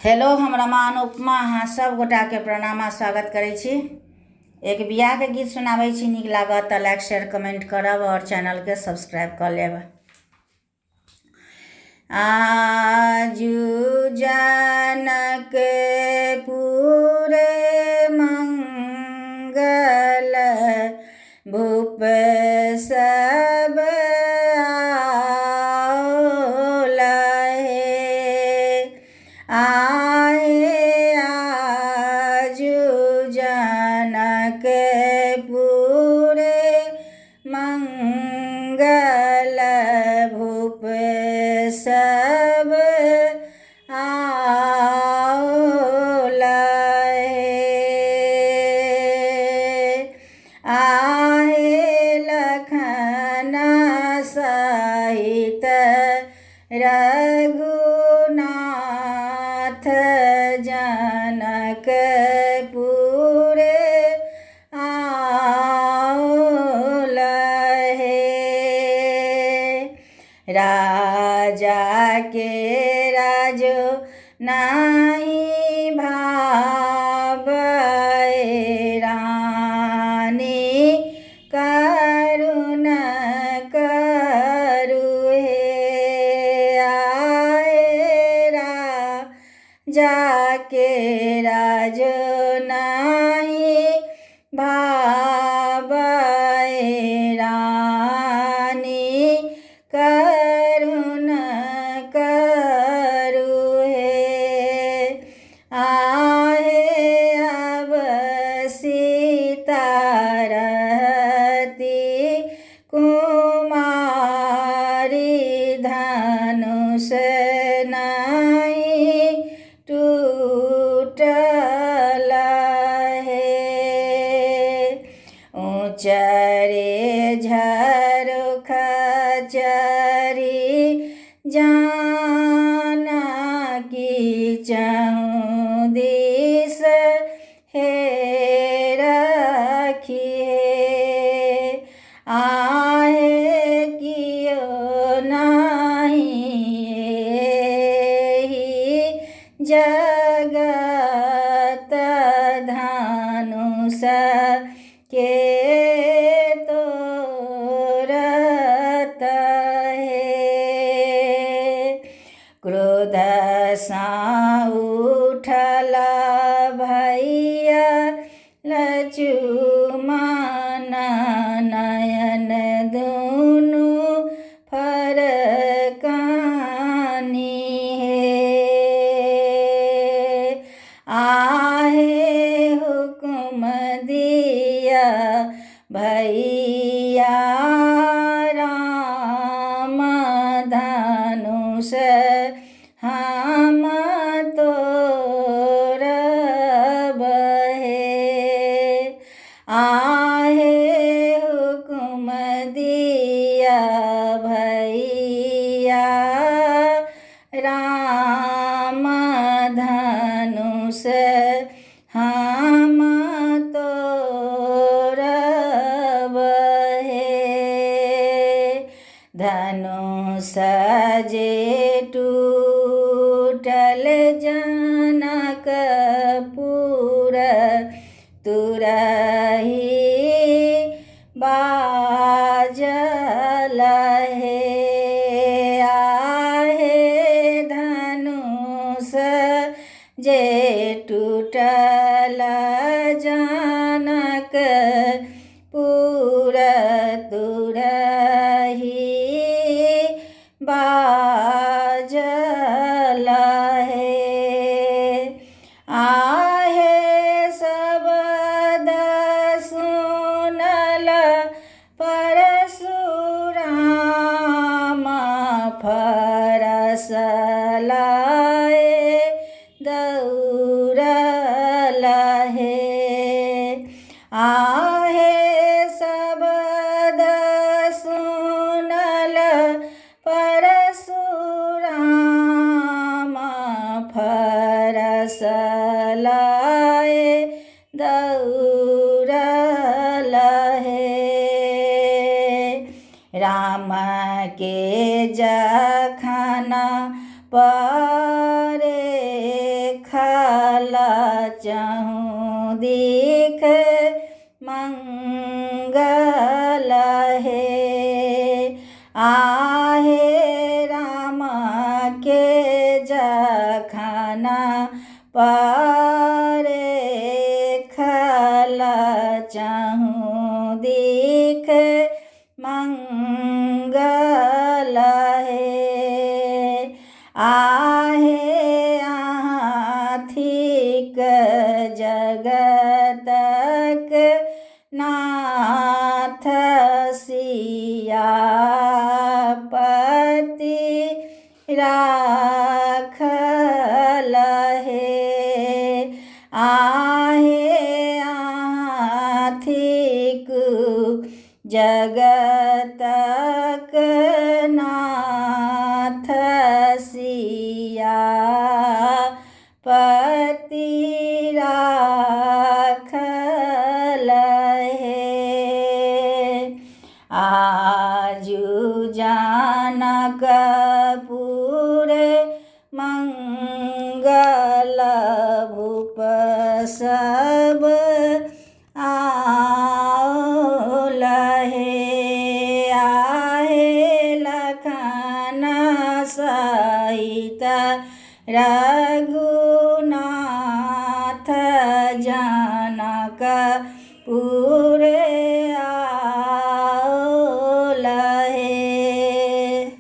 Hello, हम रमा उपमा अहाँ सब गोटा के प्रणाम आ स्वागत करै छी। एक बियाह के गीत सुनाबै छी, नीक लागत तऽ लाइक शेयर कमेंट करब और चैनल के सब्सक्राइब कर लेब। आजू जनक पूरे मंगल भूप सब पूरे मंगल भूप सब आहे लखन सहित रघुनाथ जनक पूरे राजा के राजो नहीं भावै रानी करुण करु हे। आए राजा के राजो नहीं भावै रानी करुण करु हे। आहे अब सीता रहती कुमारी धनुष नहीं टूटल हे। ऊँचरे झरुख चरी जानकी चहुँ दिस हे रखिए। आहे कियो नहीं जगत धनुष के तोरत है। क्रोध सा उठल भैया लक्ष्मण नयन दुनु फरकानी है। आहे हुकुम दिया भैया राम धनुष हम तोरब हे। आहे हुकुम दिया भैया राम धनुष हम तोरब हे। धनुष जे टूटल जनकपुर तुरही बाजल हे। आहे धनुष जे टूटल जनकपुर तुरही बाजल हे। आहे शब्द सुनल परशुराम फरसल दौड़ल हे। आहे शब्द सुनल परशुराम फरसल दौड़ल हे। राम के जखन परे चहु दिख मंगल हे। आहे राम के जखन परे खल चहु दिख मंगल हे। आहे आथिक जगतक नाथ सियापति राखल हे। आहे आथिक जगतक नाथ सियापति राखल हे। आजु जनकपुर मंगल भूप सब आउल हे। आहे लखन सहित